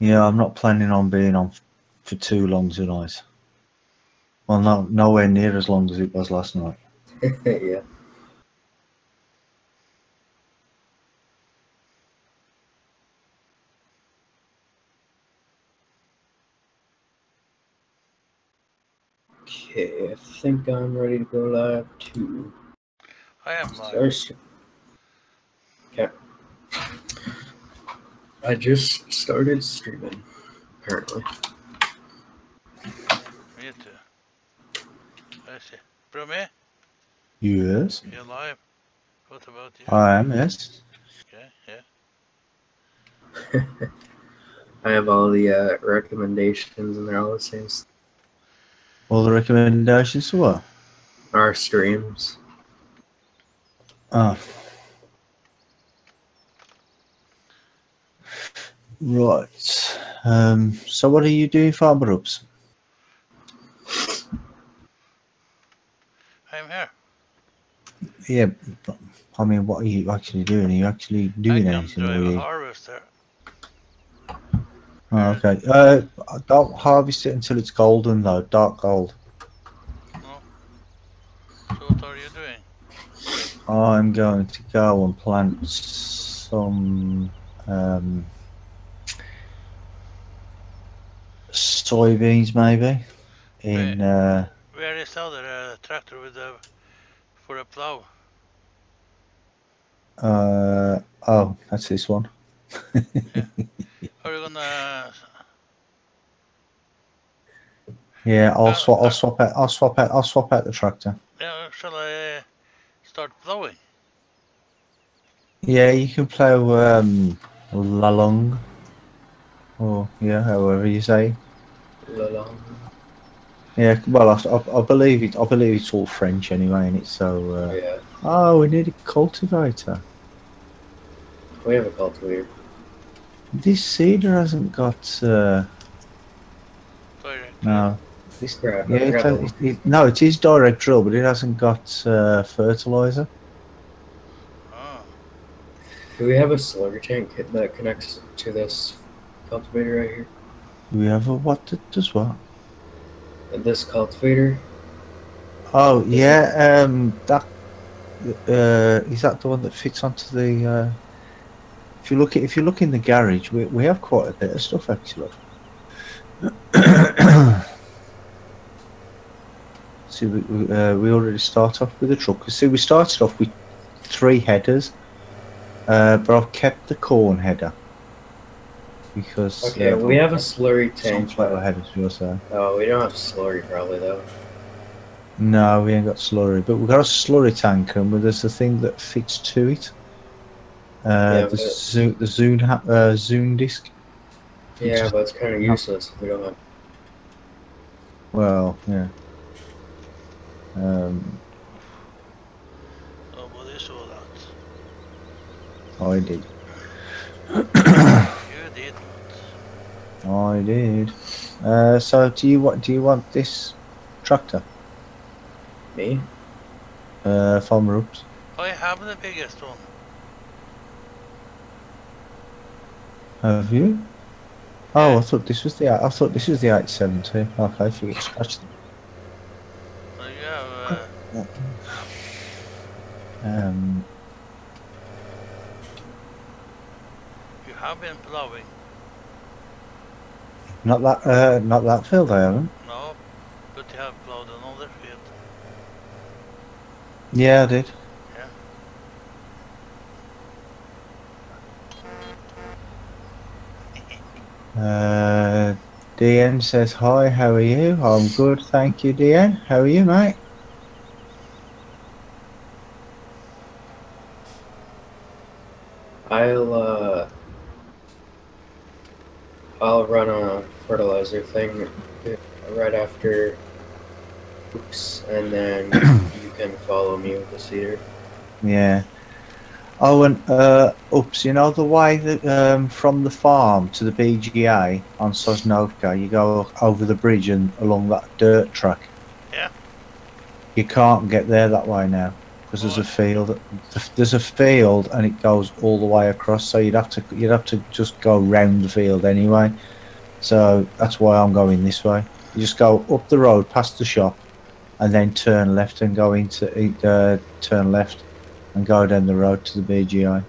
Yeah, I'm not planning on being on for too long tonight. Well, no, nowhere near as long as it was last night. Yeah. Okay, I think I'm ready to go live too. I am live. Okay. I just started streaming, apparently. Me too. I see. Brummy, Yes, you're live. What about you? I am. Yes. Okay, yeah. I have all the recommendations, and they're all the same. All the recommendations for what? Our streams. Oh. Right. So what are you doing, Farmer Ups? I'm here. Yeah, but, I mean, what are you actually doing? Are you actually doing I can anything? drive Or a you... harvester. Oh, okay. Don't harvest it until it's golden, though. Dark gold. No. So what are you doing? I'm going to go and plant some soybeans, maybe. In Where is the other tractor with the for a plow? Oh, that's this one. Yeah. Are you gonna? Yeah, I'll swap out the tractor. Yeah. Shall I start plowing? Yeah, you can plow Lalong, or yeah, however you say. Yeah, well, I believe it. I believe it's all French anyway, and it's so. Yeah. Oh, we need a cultivator. We have a cultivator. This seeder hasn't got. Direct. No, this. Crap, Yeah, no, it is direct drill, but it hasn't got fertilizer. Oh. Do we have a slurry tank that connects to this cultivator right here? Do we have a what that does what? This cultivator? Oh yeah, that is that the one that fits onto the. If you look in the garage, we have quite a bit of stuff actually. See, we already start off with the truck. See, we started off with 3 headers, but I've kept the corn header because. Okay, we have a slurry tank. Sunflower headers, you'll say. Oh, we don't have slurry probably though. No, we ain't got slurry, but we've got a slurry tanker, and there's a thing that fits to it. Yeah, the Zune disc. Yeah, but it's kind of useless if we don't have. Well, yeah. Nobody saw that. I did. You did. I did. So do you want this tractor? Me? Farmer Ups. I have the biggest one. Have you? Oh, I thought this was the 870. Okay, forget scratch them. Well, you have. You have been plowing. Not that field, I haven't. No, but you have plowed another field. Yeah, I did. Yeah. DN says hi. How are you? I'm good, thank you, DN. How are you, mate? I'll run a fertilizer thing right after Oops, and then you can follow me with the seeder. Yeah. Oh, and Ups, you know the way that from the farm to the BGA on Sosnovka, you go over the bridge and along that dirt track? Yeah. You can't get there that way now. because there's a field. There's a field, and it goes all the way across. So you'd have to just go round the field anyway. So that's why I'm going this way. You just go up the road past the shop, and then turn left and go into turn left and go down the road to the BGI.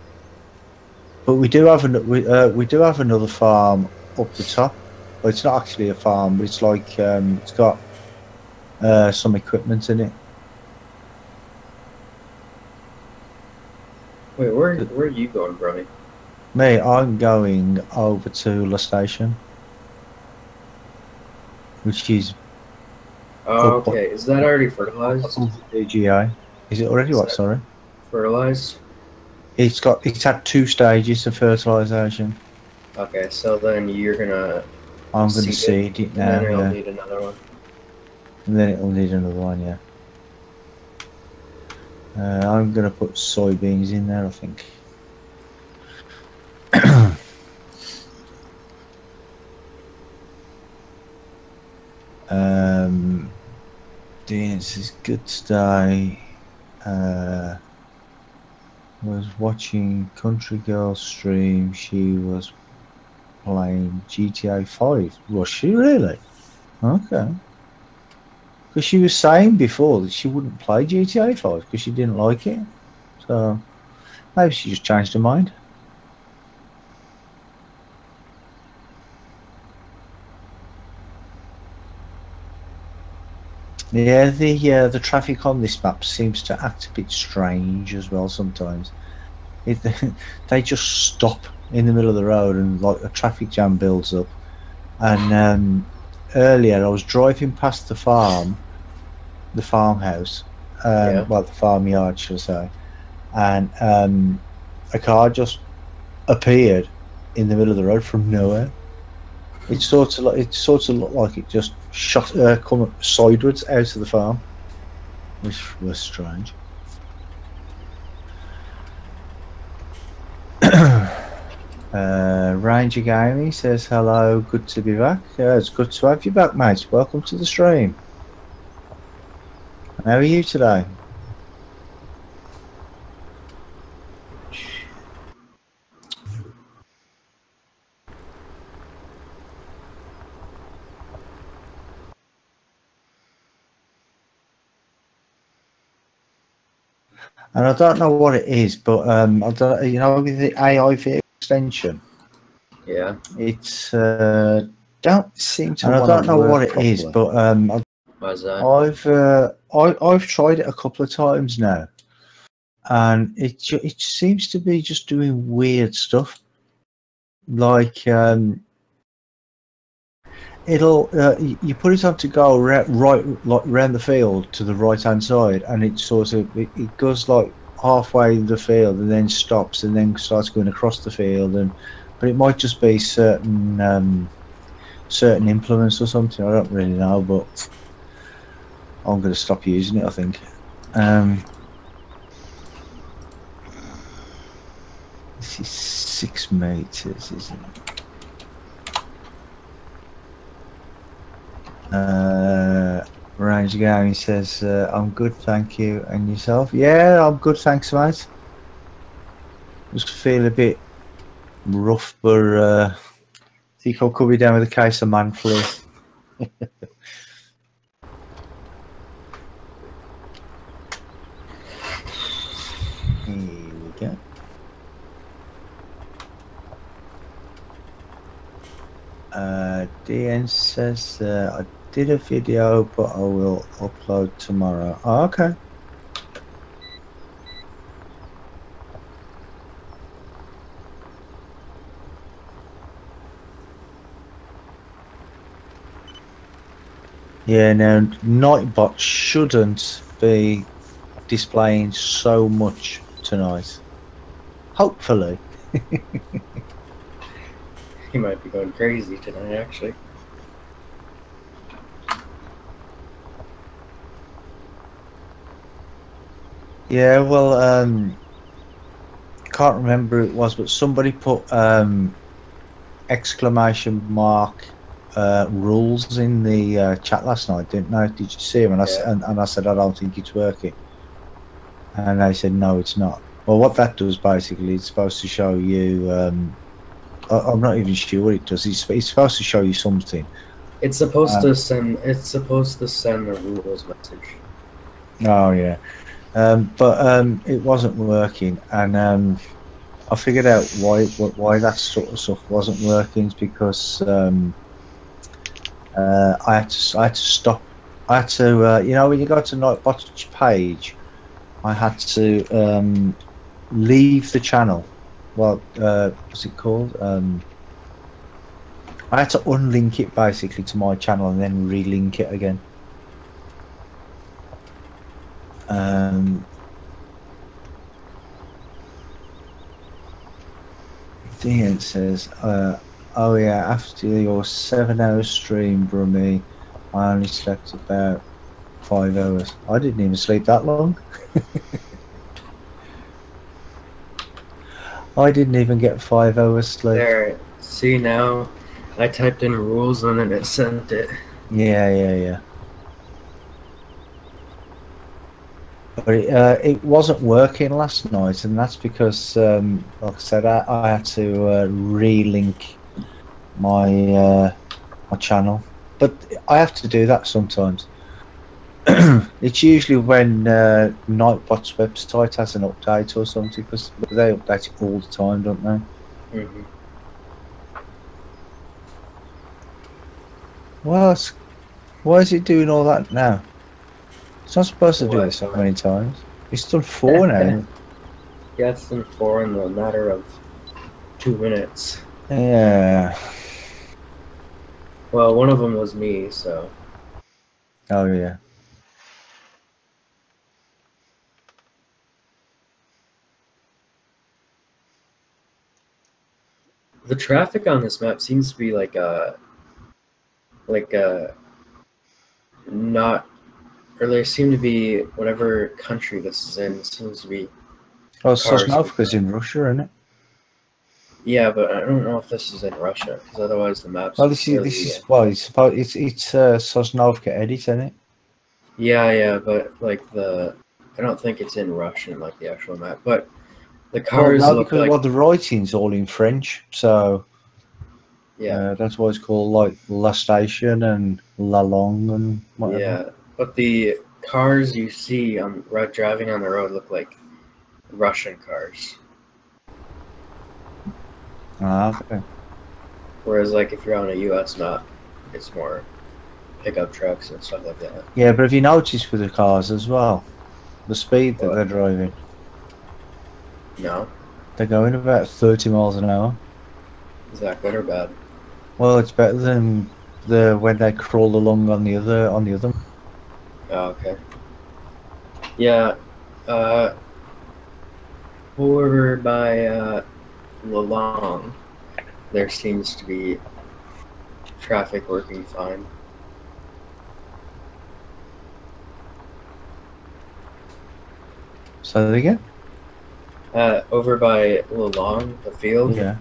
But we do have we do have another farm up the top. Well, it's not actually a farm, but it's like it's got some equipment in it. Wait, where are you going, Brony? Me, I'm going over to La Station, which is. Oh, okay. Is that already fertilized? BGI. Is it already what? Sorry. Fertilized? It's had 2 stages of fertilization. Okay, so then you're gonna. I'm going to seed it now. And then it'll need another one. And then it'll need another one, yeah. I'm going to put soybeans in there, I think. This is good today. Was watching Country Girl stream. She was playing GTA 5. Was she really? Okay. Because she was saying before that she wouldn't play GTA 5 because she didn't like it. So maybe she just changed her mind. Yeah, the traffic on this map seems to act a bit strange as well sometimes. They just stop in the middle of the road and like a traffic jam builds up. And earlier I was driving past the farmhouse, well, the farmyard, should I say, and a car just appeared in the middle of the road from nowhere. It sort of looked like it just shot come sideways out of the farm, which was strange. Ranger Gaming says hello, good to be back. It's good to have you back, mate. Welcome to the stream. How are you today? And I don't know what it is, but I don't, you know, with the AI vehicle extension. Yeah. It's don't seem to. And I don't know what it is, but why's that? I've tried it a couple of times now, and it seems to be just doing weird stuff. Like it'll you put it on to go right like round the field to the right hand side, and it sort of it goes like halfway the field and then stops and then starts going across the field, and but it might just be certain certain implements or something. I don't really know, but I'm going to stop using it, I think. This is 6 meters, isn't it? Ranger Gaming says, I'm good, thank you. And yourself? Yeah, I'm good, thanks, mate. Just feel a bit rough, but think I'll cover down with a case of man flu. Here we go. DN says, I did a video, but I will upload tomorrow. Oh, okay. Yeah, now Nightbot shouldn't be displaying so much tonight. Hopefully. He might be going crazy tonight, actually. Yeah, well, can't remember who it was, but somebody put exclamation mark rules in the chat last night, didn't I? Did you see him? And I said I don't think it's working. And they said, no, it's not. Well, what that does basically, it's supposed to show you. I'm not even sure what it does. It's supposed to show you something. It's supposed to send. It's supposed to send a rules message. Oh yeah, but it wasn't working, and I figured out why that sort of stuff wasn't working. It's because I had to stop. I had to, you know, when you go to Nightbot's page, I had to leave the channel. Well, what's it called? I had to unlink it basically to my channel and then relink it again. Dean says, oh yeah, after your 7-hour stream, Brummy, I only slept about 5 hours. I didn't even sleep that long. I didn't even get 5 hours sleep. There, see now, I typed in rules and then it sent it. Yeah. But it wasn't working last night, and that's because, like I said, I had to relink my my channel. But I have to do that sometimes. It's usually when Nightbot's website has an update or something, because they update it all the time, don't they? Mm-hmm. Well, why is it doing all that now? It's not supposed to do What? it so many times. It's done 4 now. Yeah, it's in 4 in a matter of 2 minutes. Yeah. Well, one of them was me, so. Oh yeah. The traffic on this map seems to be not, or there seem to be, whatever country this is in, seems to be. Well, Cars. Sosnovka's in Russia, isn't it? Yeah, but I don't know if this is in Russia, because otherwise the map's Well, this is well, it's Sosnovka edit, isn't it? Yeah, but like I don't think it's in Russian, like the actual map, but the Well, cars no, look because like, well, the writing's all in French, so yeah, that's why it's called like La Station and La Longue and whatever. yeah, but the cars you see on driving on the road look like Russian cars. Ah, okay. Whereas, like, if you're on a U.S. map, it's more pickup trucks and stuff like that. Yeah, but have you noticed with the cars as well, the speed that they're driving? No, They're going about 30 miles an hour. is that good or bad? Well, it's better than when they crawl along on the other. Oh, okay. Yeah, over by Lalong, there seems to be traffic working fine. So there again. Over by Lalong, the field, Yeah.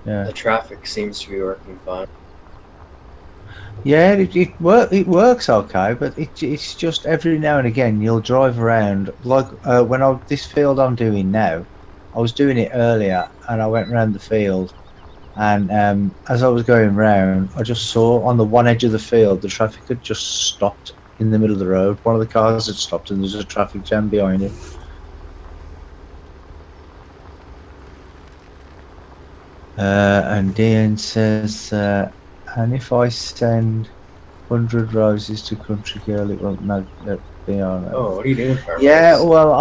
the traffic seems to be working fine. Yeah, it works okay, but it's just every now and again you'll drive around like when this field I'm doing now, I was doing it earlier and I went around the field, and as I was going round, I just saw on the one edge of the field the traffic had just stopped in the middle of the road. One of the cars had stopped and there's a traffic jam behind it. And Dean says, and if I send 100 roses to Country Girl, it won't be on it. Oh, what are you doing, Farmers? Yeah, well,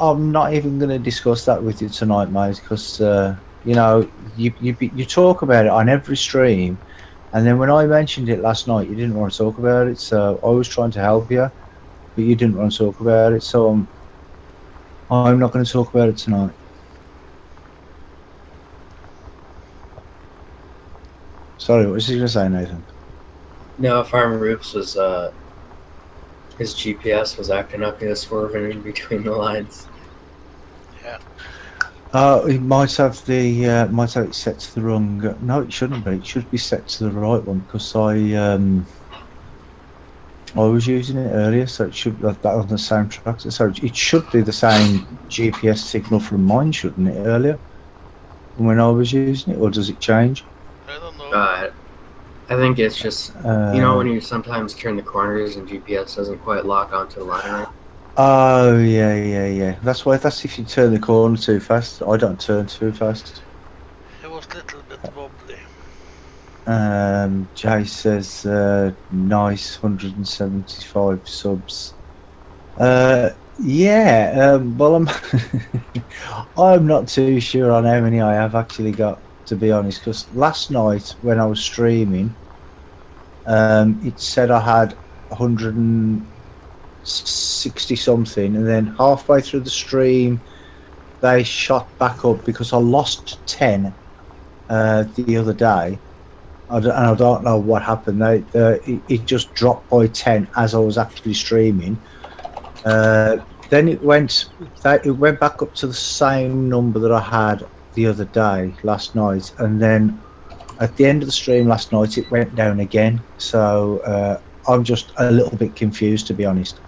I'm not even going to discuss that with you tonight, mate, because you know, you talk about it on every stream, and then when I mentioned it last night, you didn't want to talk about it. So I was trying to help you, but you didn't want to talk about it. So I'm not going to talk about it tonight. Sorry, what was you going to say, Nathan? No, Farmer Roops was, his GPS was acting up. He was swerving in between the lines. Yeah. It might have it set to the wrong. No, it shouldn't be. It should be set to the right one because I was using it earlier, so it should that on the soundtrack. So it should be the same GPS signal from mine, shouldn't it? Earlier, when I was using it, or does it change? I don't know. I think it's just you know when you sometimes turn the corners and GPS doesn't quite lock onto the line right. Oh yeah. That's why. That's if you turn the corner too fast. I don't turn too fast. It was a little bit wobbly. Jay says nice 175 subs. Yeah. Well, I'm not too sure on how many I have actually got, to be honest. Because last night when I was streaming, it said I had 160 something, and then halfway through the stream, they shot back up because I lost 10 the other day. And I don't know what happened. It just dropped by 10 as I was actually streaming. Then it went back up to the same number that I had the other day, last night, and then at the end of the stream last night it went down again. So I'm just a little bit confused, to be honest.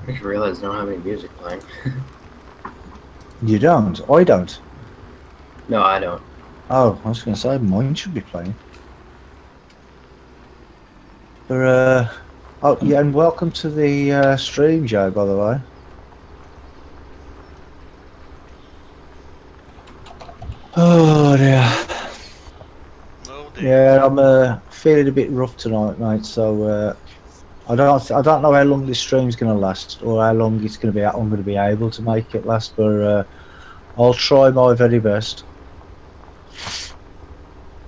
I just realized I don't have any music playing. You don't? I don't. No, I don't. Oh, I was going to say mine should be playing. But, oh yeah, and welcome to the stream, Joe, by the way. Oh dear. No, dear. Yeah, I'm feeling a bit rough tonight, mate. So I don't know how long this stream's going to last, or how long it's going to be. I'm going to be able to make it last, but I'll try my very best.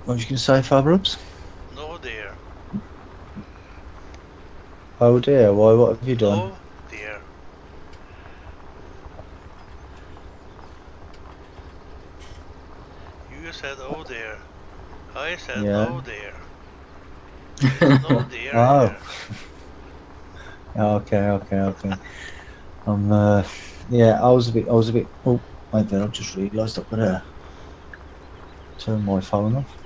What was you going to say, Fabrubs? No, dear. Oh dear, why? What have you done? No, dear. You said, oh dear. I said, Yeah. no, dear. No, dear. Oh. Dear. Okay. Yeah, I was a bit. Oh, wait there. I just realised I've got to turn my phone off.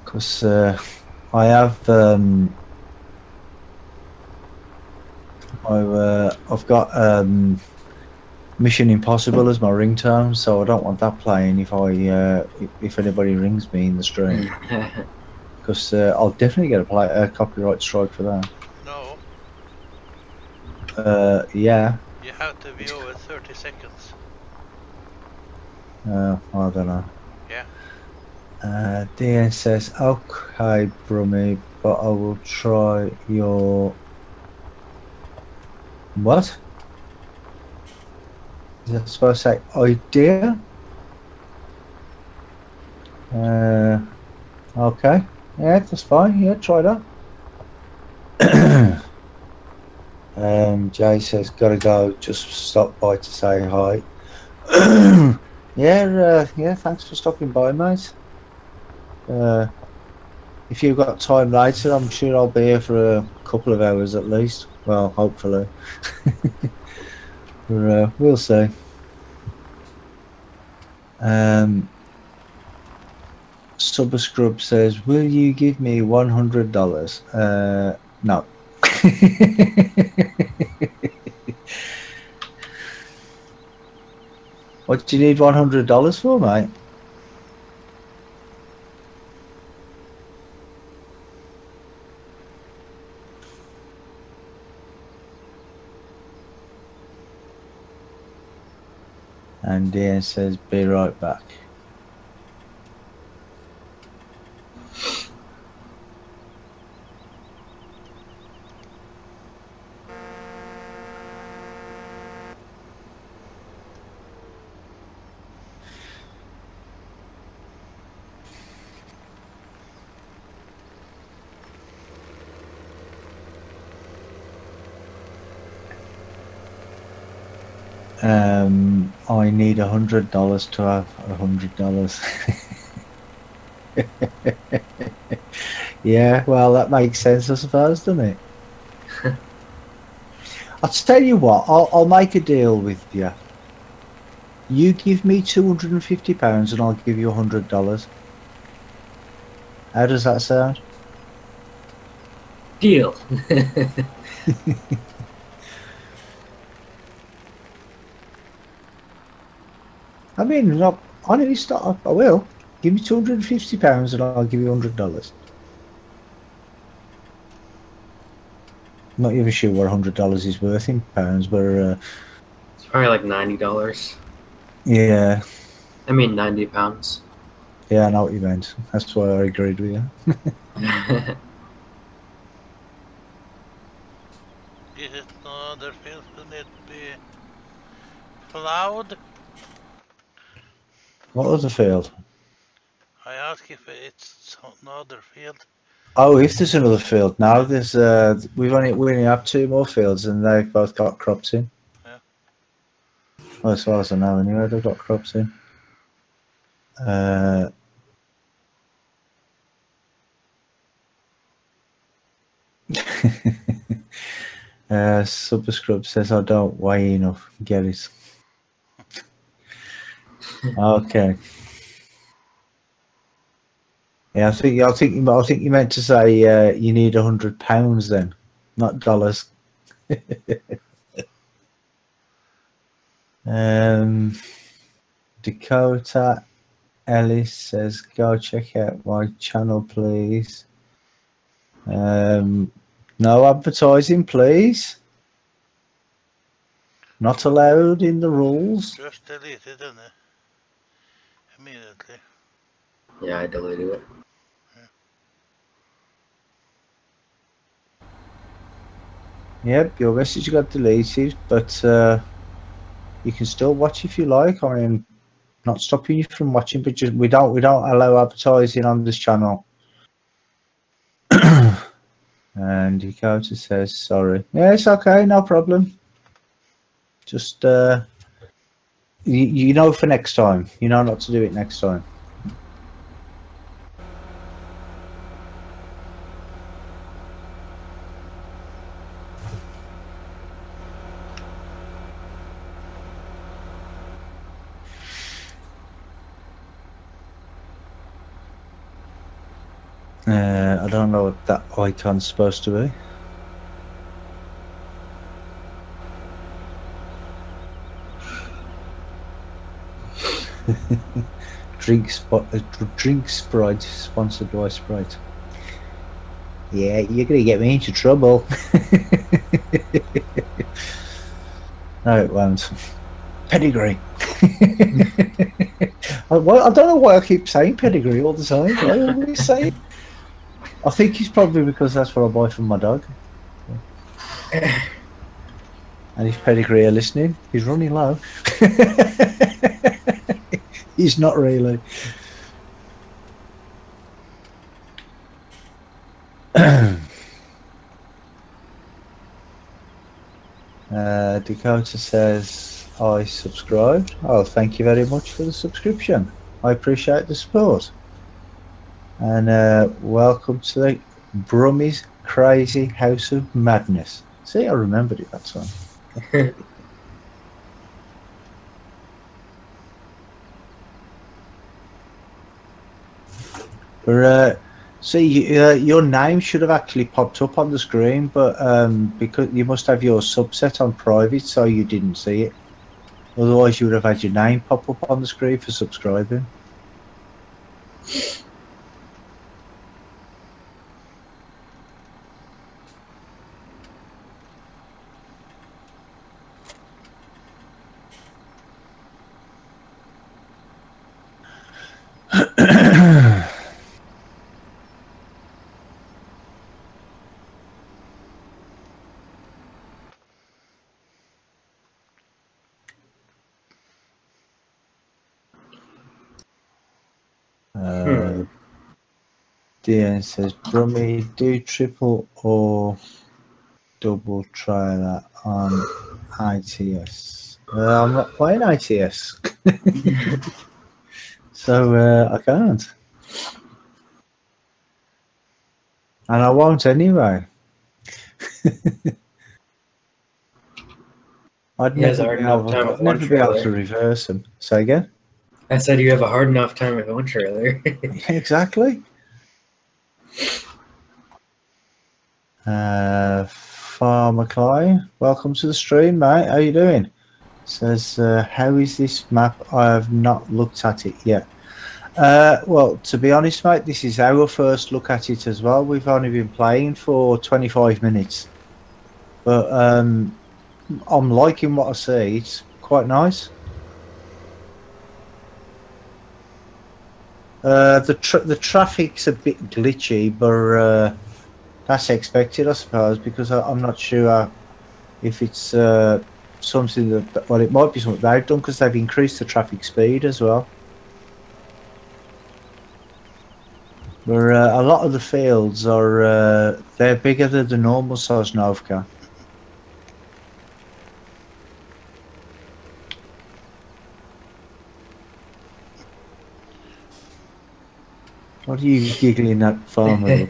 Because I have I've got Mission Impossible as my ringtone, so I don't want that playing if anybody rings me in the stream, because I'll definitely get a copyright strike for that. No, Yeah. you have to be over 30 seconds. I don't know. Yeah. DN says, okay, Brummy, but I will try your... What? Is that supposed to say idea? Okay. Yeah, that's fine. Yeah, try that. Jay says, gotta go, just stop by to say hi. Yeah, thanks for stopping by, mate. If you've got time later, I'm sure I'll be here for a couple of hours at least. Well, hopefully. We'll see. Subber Scrub says, will you give me $100? No. What do you need $100 for, mate? And Dan says, be right back. I need $100 to have $100. Yeah, well, that makes sense, I suppose, doesn't it? I'll tell you what, I'll make a deal with you. You give me £250 and I'll give you $100. How does that sound? Deal. I mean, not honestly, stop. I will. Give me £250 and I'll give you $100. Not even sure what $100 is worth in pounds, but It's probably like $90. yeah, I mean, £90. yeah, I know what you meant. That's why I agreed with you. Is it no other field will need to be plowed? What other field? I ask if it's another field. Oh, if there's another field now, there's we only have 2 more fields, and they've both got crops in. Yeah. Well, as far as I know, anyway, they've got crops in. Superscript says I don't weigh enough. Get it? Okay. Yeah, I think you meant to say you need £100 then, not dollars. Dakota Ellis says, "Go check out my channel, please." No advertising, please. Not allowed in the rules. Just delete it, isn't it? Immediately. Yeah, I deleted it. Yep, your message got deleted, but you can still watch if you like. I mean, not stopping you from watching, but just we don't allow advertising on this channel. And Dakota says sorry. Yeah, it's okay, no problem. Just you know for next time. You know not to do it next time. I don't know what that icon's supposed to be. Drink Sprite sponsored by Sprite. Yeah, you're gonna get me into trouble. No, it won't. Pedigree. I don't know why I keep saying pedigree all the time. I always say it. I think it's probably because that's what I buy from my dog. And if Pedigree are listening, he's running low. He's not really. Dakota says, I subscribed. Oh, thank you very much for the subscription. I appreciate the support. And welcome to the Brummie's Crazy House of Madness. See, I remembered it that time. But see, your name should have actually popped up on the screen, but because you must have your subset on private, so you didn't see it. Otherwise, you would have had your name pop up on the screen for subscribing. DN says, Brummie, do triple or double trailer on ITS. I'm not playing ITS. So I can't. And I won't anyway. I'd never be able to reverse them. Say again? I said you have a hard enough time with one trailer. Exactly. Farmer Klein, welcome to the stream, mate. How you doing? Says, how is this map? I have not looked at it yet. Well, to be honest, mate, this is our first look at it as well. We've only been playing for 25 minutes. But I'm liking what I see. It's quite nice. The traffic's a bit glitchy, but that's expected, I suppose, because I'm not sure if it's something that... Well, it might be something they've done because they've increased the traffic speed as well. Where a lot of the fields are they're bigger than the normal Sosnovka. What are you giggling at, Farmer?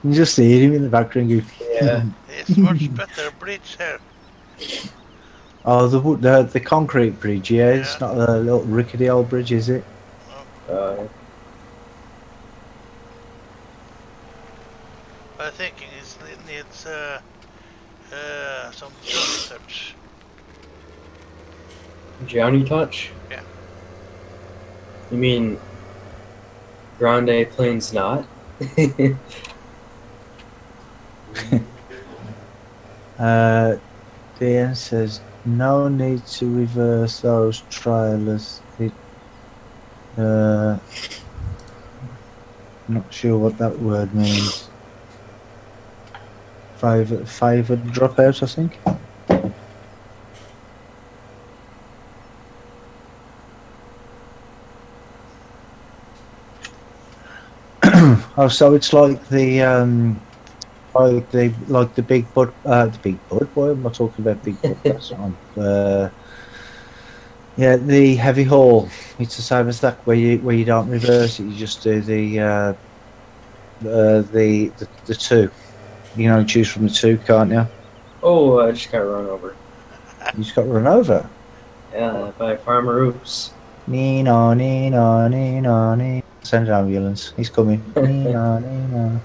You just hear him in the background. Yeah. It's much better bridge here. Oh, the concrete bridge, yeah. It's not a little rickety old bridge, is it? I think it needs some Johnny touch. Johnny touch? Yeah. You mean Grande Plaine's not? Dan says no need to reverse those trailers. Not sure what that word means. Favoured dropout, I think. Oh, so it's like the big bud, the big bud. Why am I talking about big bud? That's on. Yeah, the heavy haul. It's the same as that, where you don't reverse it. You just do the two. You know, choose from the two, can't you? Oh, I just got run over. You just got run over. Yeah, by Farmer Oops. Nino, Nino, Nino, Nino. Send an ambulance. He's coming. Nino, Nino.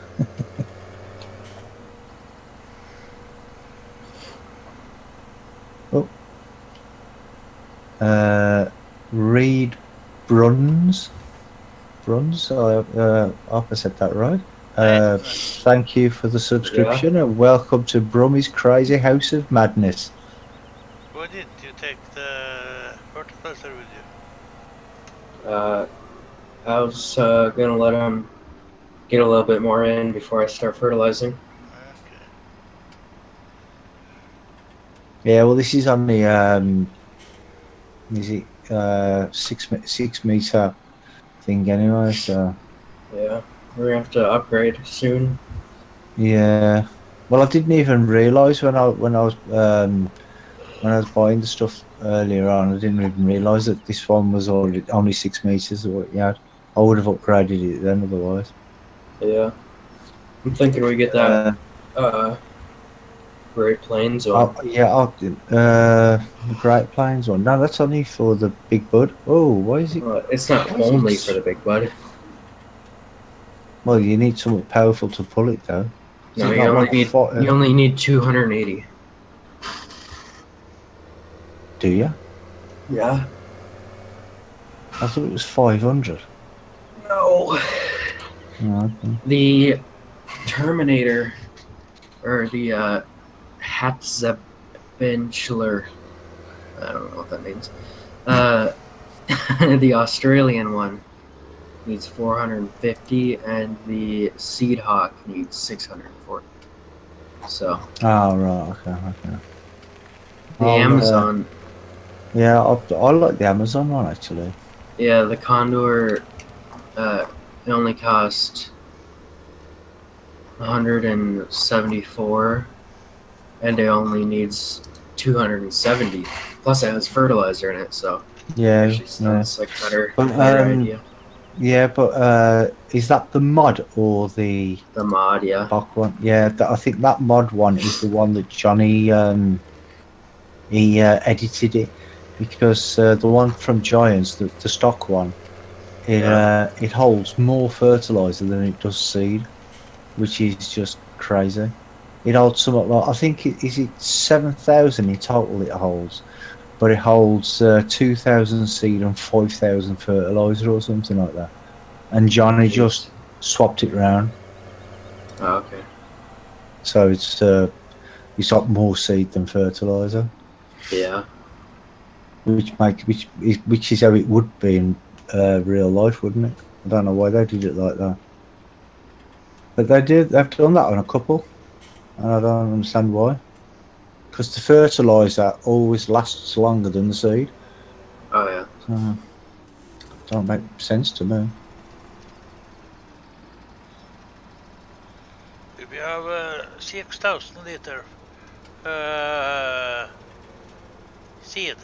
Oh. Reed Bruns. Bruns? I hope I said that right. Thank you for the subscription and welcome to Brummy's Crazy House of Madness. Why didn't you take the fertilizer with you? I was gonna let him get a little bit more in before I start fertilizing. Okay. Yeah, well, this is only is it 6 meter thing anyway, so Yeah, we're gonna have to upgrade soon. yeah. Well, I didn't even realise when I was buying the stuff earlier on, I didn't even realise that this one was already only 6 meters or what you had. I would have upgraded it then otherwise. Yeah, I'm thinking we get that Great Plains one. The Great Plains one. No, that's only for the big bud. Oh, why is it? It's not only for the big bud. Well, you need something powerful to pull it though. No, you only need 280. Do you? Yeah. I thought it was 500. No. Oh, okay. The Terminator, or the Hatzabenchler, I don't know what that means. The Australian one needs 450, and the Seed Hawk needs 640. So. Oh, right, okay. The Amazon. Yeah, I like the Amazon one actually. Yeah, the Condor, it only cost 174, and it only needs 270. Plus, it has fertilizer in it, so yeah, sounds like better idea. Yeah, but is that the mod or the mod? Yeah, stock one? Yeah, I think that mod one is the one that Johnny he edited it, because the one from Giants, the stock one, it holds more fertilizer than it does seed. which is just crazy. It holds somewhat like, I think is it 7,000 in total it holds, but it holds 2,000 seed and 5,000 fertilizer or something like that. And Johnny just swapped it round, Oh, okay. so it's got more seed than fertilizer, Yeah. which is how it would be in real life, wouldn't it? I don't know why they did it like that, but they've done that on a couple, and I don't understand why. Because the fertilizer always lasts longer than the seed. Oh, yeah. So, don't make sense to me. If you have 6,000 liter seed,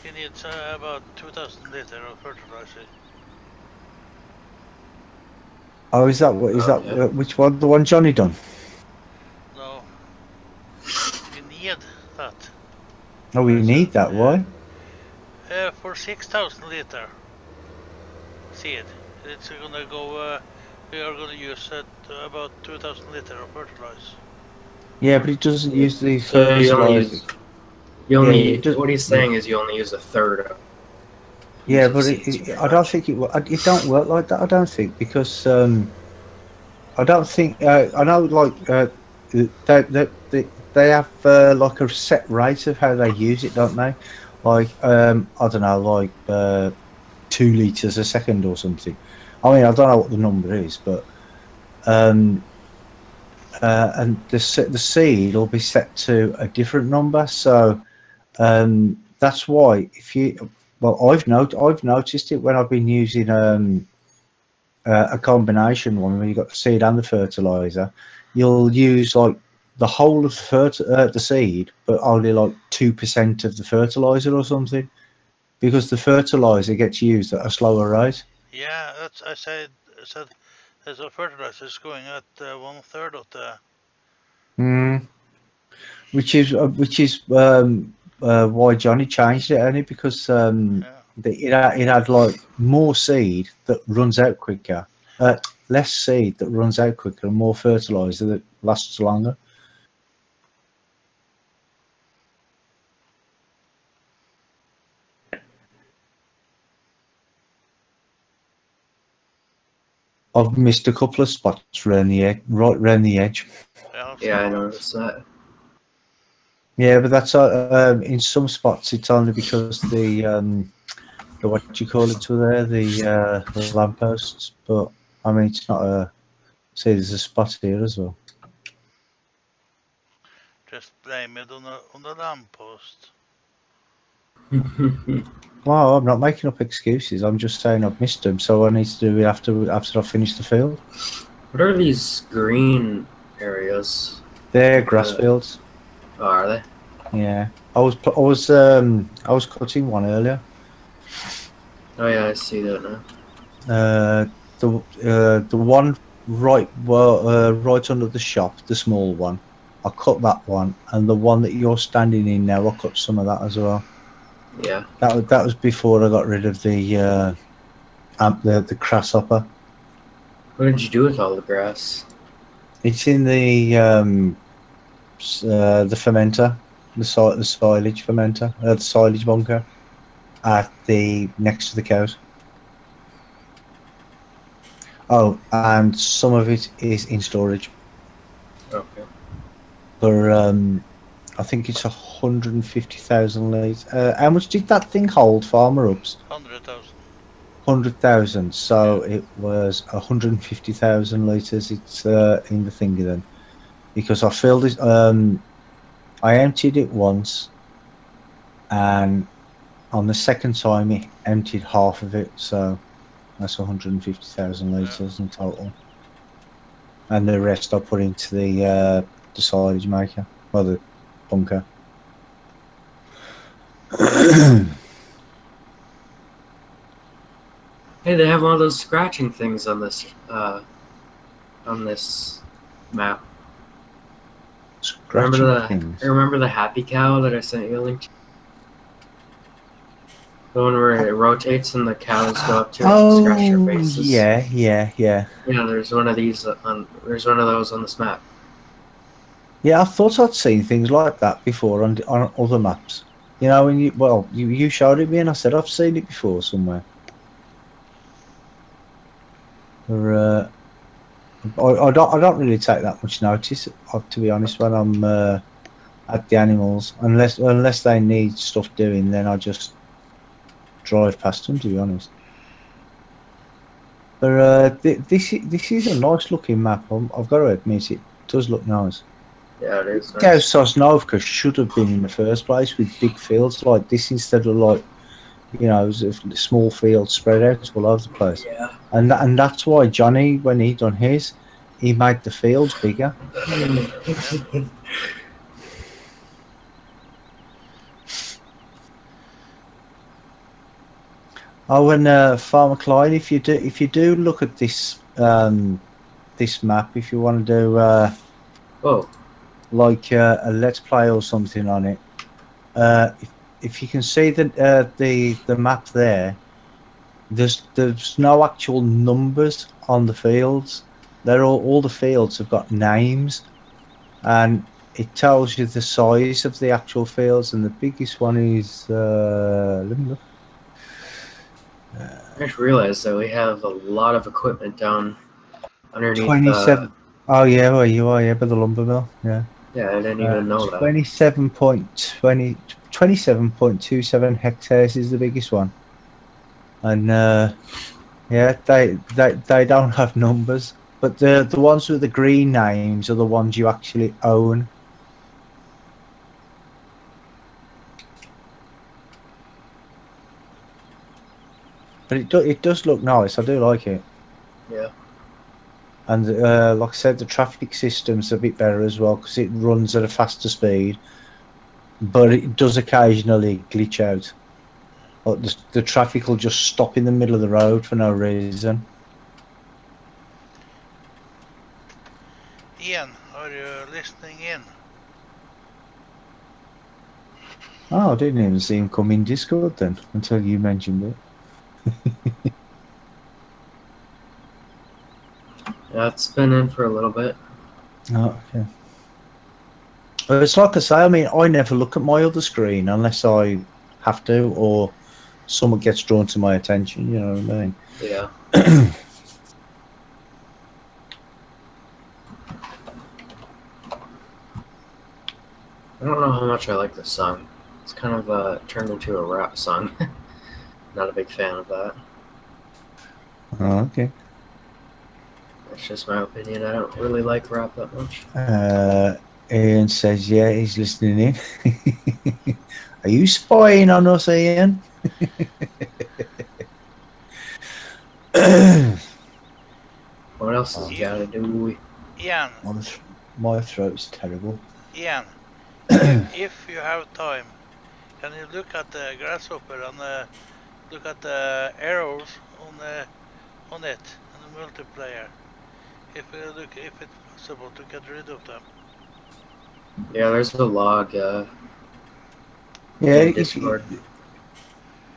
you need about 2,000 liter of fertilizer. Oh, is that what? Is that yeah. which one? The one Johnny done? No, you need that. Oh, we need that. Why? For 6,000 liter seed, it's gonna go. We are gonna use about 2,000 liter of fertilizer. Yeah, but it doesn't use the So you only fertilizer. use. You only. it does- What he's saying is you only use a third of. Yeah, use of but seeds I pretty don't much. think it don't work like that. I don't think because I don't think I know like they have like a set rate of how they use it, don't they? Like I don't know, like 2 liters a second or something. I mean, I don't know what the number is, but and the seed will be set to a different number. So that's why if you I've noticed it when I've been using a combination one where you got the seed and the fertilizer. You'll use like the whole of the seed, but only like 2% of the fertilizer or something, because the fertilizer gets used at a slower rate. Yeah, that's I said as a fertilizer is going at 1/3 of the. Mm. Which is why Johnny changed it only because Yeah. it had like more seed that runs out quicker, less seed that runs out quicker, and more fertilizer that lasts longer. I've missed a couple of spots around the edge, right round the edge. Yeah, I noticed that. Yeah, but that's in some spots it's only because the what do you call it to there, the lampposts. But I mean, it's not a. See, there's a spot here as well. Just blame it on the lamppost. Well, I'm not making up excuses. I'm just saying I've missed them, so I need to do it after I finish the field. What are these green areas? They're grass fields. Oh, are they? Yeah, I was cutting one earlier. Oh yeah, I see that now. The one right right under the shop, the small one. I cut that one, and the one that you're standing in now, I cut some of that as well. Yeah. That was before I got rid of the grasshopper. What did you do with all the grass? It's in the fermenter, the silage fermenter, the silage bunker, at the next to the cows. Oh, and some of it is in storage. Okay. For I think it's 150,000 litres. How much did that thing hold, Farmer Ups? 100,000. 100,000. So it was 150,000 litres. It's in the thingy then, because I filled it. I emptied it once, and on the second time it emptied half of it. So that's 150,000 litres in total, and the rest I put into the silage maker, or the bunker. Hey, they have one of those scratching things on this map. Scratching things. Remember the happy cow that I sent you a link to? The one where it rotates and the cows go up to it and scratch their faces. yeah. Yeah, there's one of these there's one of those on this map. Yeah, I thought I'd seen things like that before on other maps. You know, when you showed it me and I said I've seen it before somewhere. Or, I don't really take that much notice, to be honest, when I'm at the animals, unless they need stuff doing, then I just drive past them, to be honest. But this is a nice looking map. I've got to admit, it does look nice. Yeah, it is. Nice. Sosnovka should have been in the first place with big fields like this instead of like, you know, small fields spread out all over the place. Yeah. And that's why Johnny, when he done his, he made the fields bigger. Oh, and Farmer Clyde, if you do look at this this map, if you want to do like a let's play or something on it, if you can see the map there, there's no actual numbers on the fields. They're all the fields have got names, and it tells you the size of the actual fields, and the biggest one is let me look. I just realized that we have a lot of equipment down underneath 27. Oh yeah, well you are, yeah, by the lumber mill, yeah. Yeah, I didn't even know that. 27.27 hectares is the biggest one, and yeah, they don't have numbers, but the ones with the green names are the ones you actually own. But it does look nice. I do like it. Yeah. And like I said, the traffic system's a bit better as well because it runs at a faster speed, but it does occasionally glitch out. Like the traffic will just stop in the middle of the road for no reason. Ian, are you listening in? Oh, I didn't even see him come in Discord then until you mentioned it. Yeah, it's been in for a little bit. Oh, okay. Well, it's like I say, I mean, I never look at my other screen unless I have to or someone gets drawn to my attention, you know what I mean? Yeah. I don't know how much I like this song. It's kind of turned into a rap song. Not a big fan of that. Oh, okay. That's just my opinion. I don't really like rap that much. Ian says, yeah, he's listening in. Are you spying on us, Ian? What else has he got to do? Ian. My throat's terrible. Ian, if you have time, can you look at the grasshopper and look at the arrows on it, on the multiplayer? If it's possible to get rid of them. Yeah, there's a log. Yeah, Discord.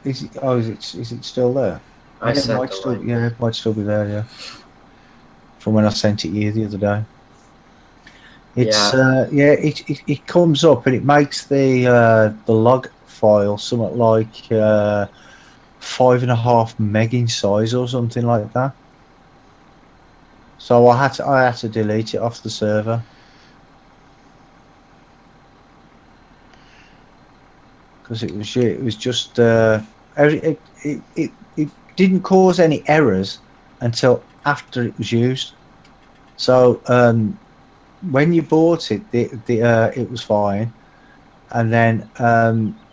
Is it still there? I sent the link. Yeah, it might still be there. Yeah, from when I sent it you the other day. It's it comes up and it makes the log file somewhat like 5.5 meg in size or something like that. So I had to delete it off the server. Because it was just it didn't cause any errors until after it was used. So when you bought it, it was fine, and then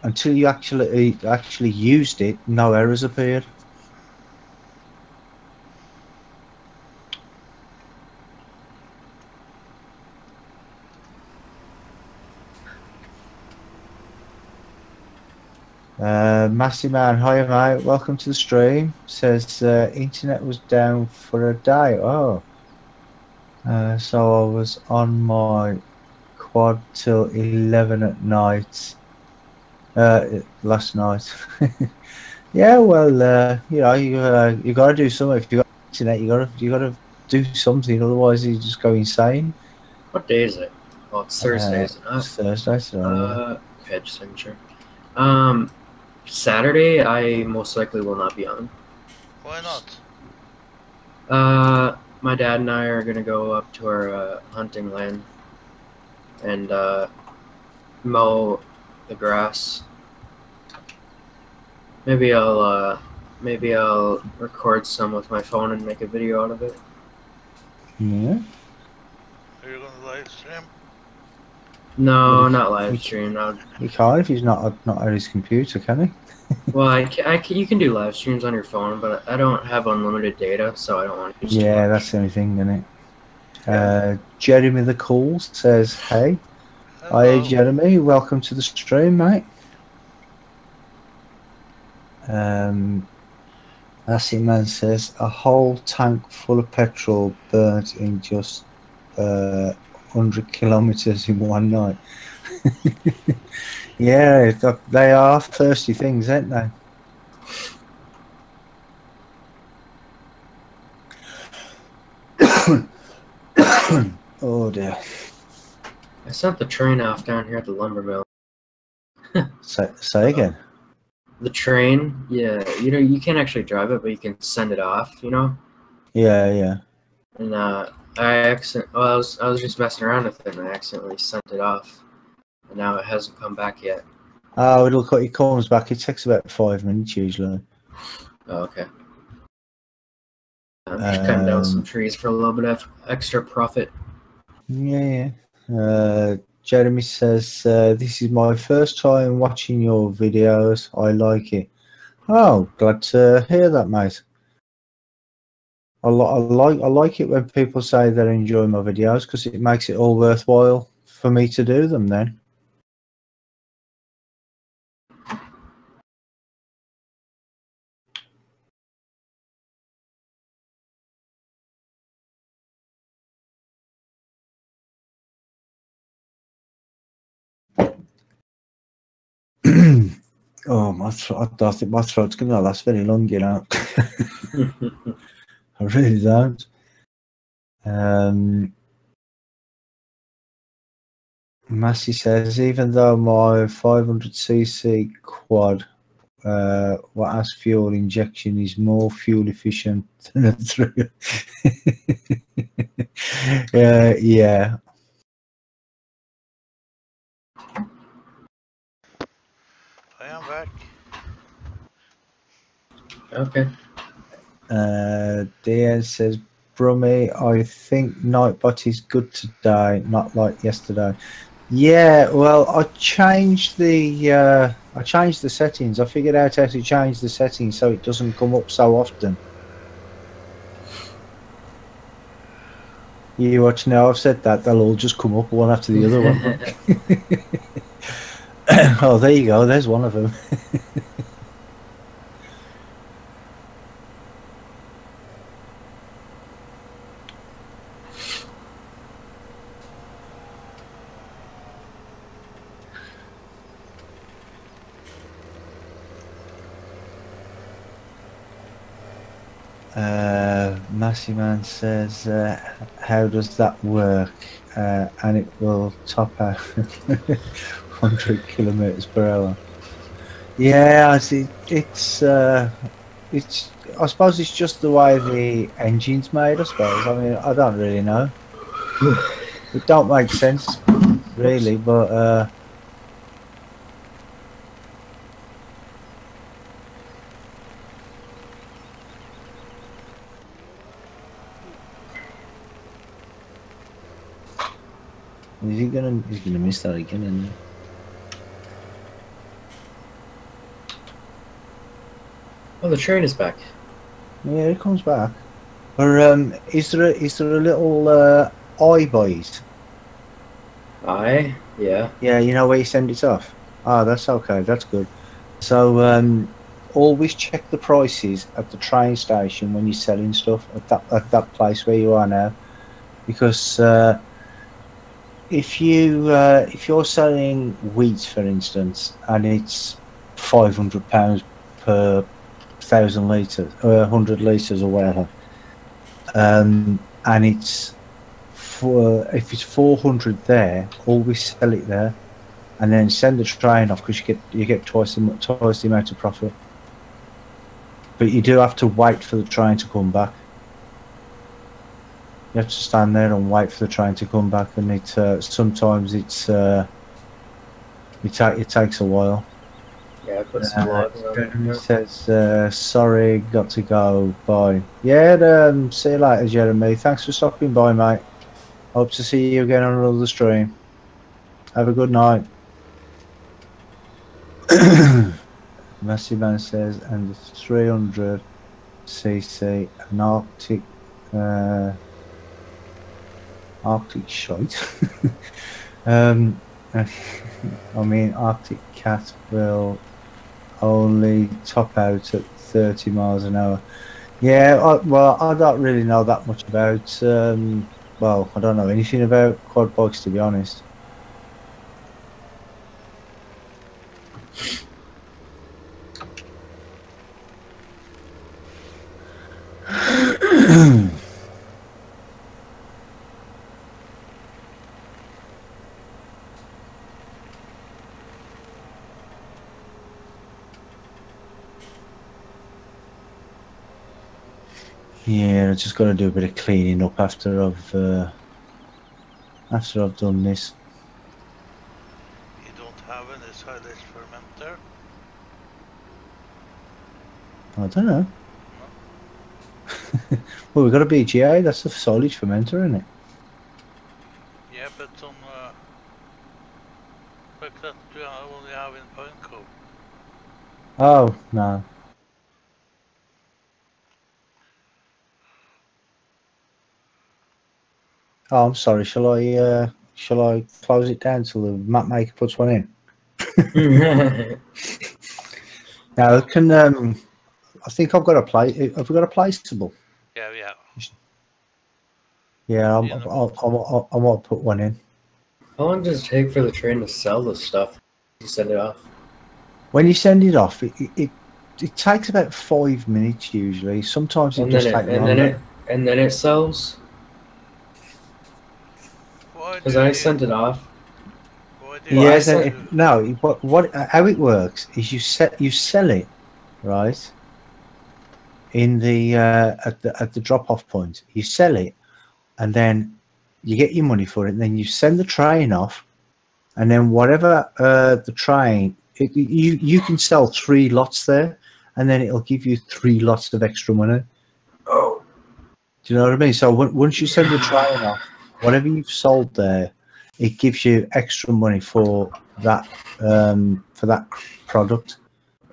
until you actually used it, no errors appeared. Massey Man, hi mate, welcome to the stream. Says internet was down for a day. Oh, so I was on my quad till 11 at night last night. Yeah, well, you got to do something. If you got internet, you got to do something. Otherwise, you just go insane. What day is it? Oh, it's Thursday, is it not? It's Thursday, so Okay, just making sure. Saturday, I most likely will not be on. Why not? My dad and I are gonna go up to our hunting land and mow the grass. Maybe I'll record some with my phone and make a video out of it. yeah. Are you gonna live stream? No, Well, not live stream. He can't if he's not at his computer, can he? Well, you can do live streams on your phone, but I don't have unlimited data, so I don't want to use too Yeah, much. that's the only thing, isn't it? Yeah. Jeremy the Cool says, "Hey, hi Hello. Jeremy, welcome to the stream, mate." Lassie Man says, "A whole tank full of petrol burnt in just 100 kilometers in one night." Yeah, they are thirsty things, aren't they? Oh dear. I sent the train off down here at the lumber mill. Say again. The train, yeah, you can't actually drive it, but you can send it off, Yeah, yeah. And I was just messing around with it, and I accidentally sent it off, and now it hasn't come back yet. Oh, it comes back. It takes about 5 minutes usually. Oh, okay. I'm just cutting down some Um, trees for a little bit of extra profit. Yeah. Jeremy says, "This is my first time watching your videos. I like it." Oh, glad to hear that, mate. I like it when people say they enjoy my videos because it makes it all worthwhile for me to do them. Then. Oh, my throat! I don't think my throat's gonna last very long, you know. I really don't. Massey says, even though my 500cc quad, what has fuel injection, is more fuel efficient than a 3. Yeah. I am back. Okay. Diaz says, Brummy, I think Nightbot is good today, not like yesterday. Yeah, well, I changed the settings. I figured out how to change the settings so it doesn't come up so often. You watch now. I've said that they'll all just come up one after the other one. Oh, there you go. There's one of them. Massey Man says, how does that work? And it will top out 100 kilometers per hour. Yeah, I see. It's. I suppose it's just the way the engine's made. I suppose. I mean, I don't really know. It don't make sense, really. But he's gonna miss that again, isn't he? Oh, the train is back. Yeah, it comes back. But is there a little eye boys? Yeah. Yeah, you know where you send it off. Ah, that's okay. That's good. So always check the prices at the train station when you're selling stuff at that place where you are now, because if you're selling wheat, for instance, and it's £500 per 1,000 litres, 100 litres or whatever. And it's if it's 400 there, always sell it there, and then send the train off because you get twice the amount of profit. But you do have to wait for the train to come back. You have to stand there and wait for the train to come back, and it sometimes it takes a while. Yeah, I put some logs on it. He says, sorry, got to go, bye. Yeah, see you later, Jeremy. Thanks for stopping by, mate. Hope to see you again on another stream. Have a good night. Massive Man says, and the 300 cc an Arctic shite. I mean, Arctic Cat will only top out at 30 miles an hour. Yeah, well, I don't really know that much about. Well, I don't know anything about quad bikes, to be honest. Yeah, I just got to do a bit of cleaning up after I've done this. You don't have any silage fermenter? I don't know. Well, we've got a BGA. That's a silage fermenter, isn't it? Yeah, but some like that you only have in Pine Cove. Oh no. Oh, I'm sorry. Shall I close it down till the map maker puts one in? Now, can I think I've got a play. Have we got a placeable? Yeah, yeah. Yeah, I might put one in. How long does it take for the train to sell this stuff? You send it off. When you send it off, it takes about 5 minutes usually. Sometimes it does take longer. And then it sells. Because I sent it off. Yes, no. How it works is you sell it, right? In the at the drop off point, you sell it, and then you get your money for it. And then you send the train off, and then whatever the train, you can sell 3 lots there, and then it'll give you 3 lots of extra money. Oh, do you know what I mean? So once you send the train off, whatever you've sold there, it gives you extra money for that product.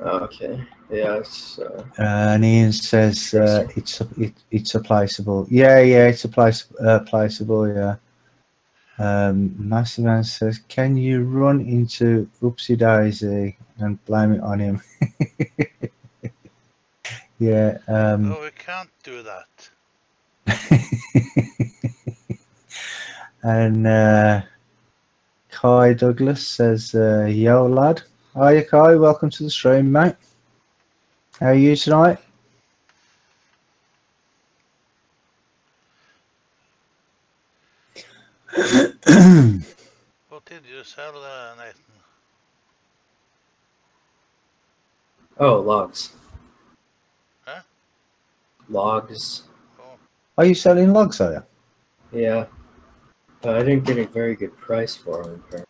okay. Yeah. It's, and Ian says it's a placeable. Yeah, it's a placeable. Yeah. Massive Man says, can you run into Oopsie Daisy and blame it on him? Yeah. No, we can't do that. And Kai Douglas says, yo lad. Hiya Kai, welcome to the stream, mate. How are you tonight? What did you sell, Nathan? oh, logs. Huh? Logs. Oh. Are you selling logs, are you? Yeah. But I didn't get a very good price for them.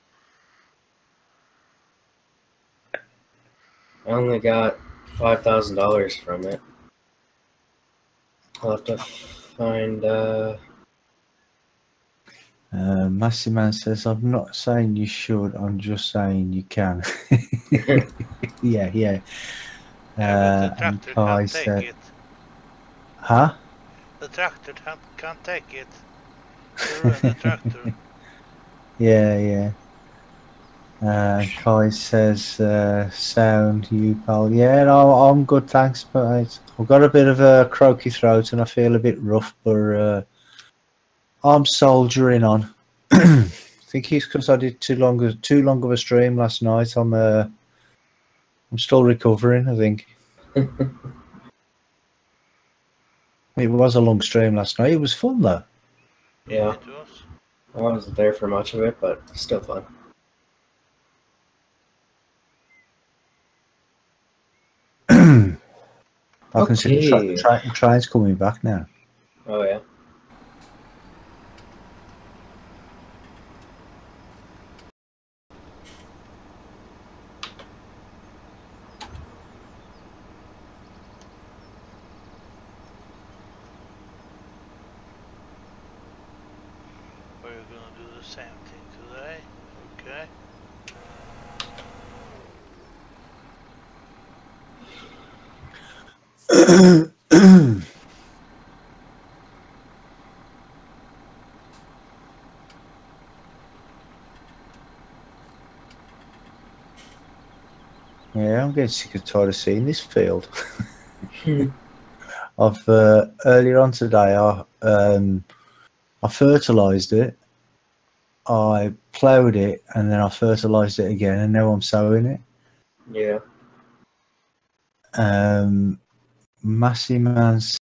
I only got $5,000 from it. I'll have to find. Massey Man says, I'm not saying you should, I'm just saying you can. Yeah. Yeah, but the tractor can't take it. Huh? The tractor can't take it. The tractor. Yeah. Kai says, sound you, pal. Yeah, no, I'm good, thanks, but I've got a bit of a croaky throat and I feel a bit rough, but I'm soldiering on. I think it's because I did too long of a stream last night. I'm still recovering, I think. It was a long stream last night. It was fun though. Yeah. It was. I wasn't there for much of it, but still fun. I can see the train's coming back now. Oh yeah. We're gonna do the same thing today. Okay. Yeah, I'm getting sick and tired of seeing this field. I've earlier on today, I fertilised it, I ploughed it, and then I fertilised it again, and now I'm sowing it. Yeah. Massey Man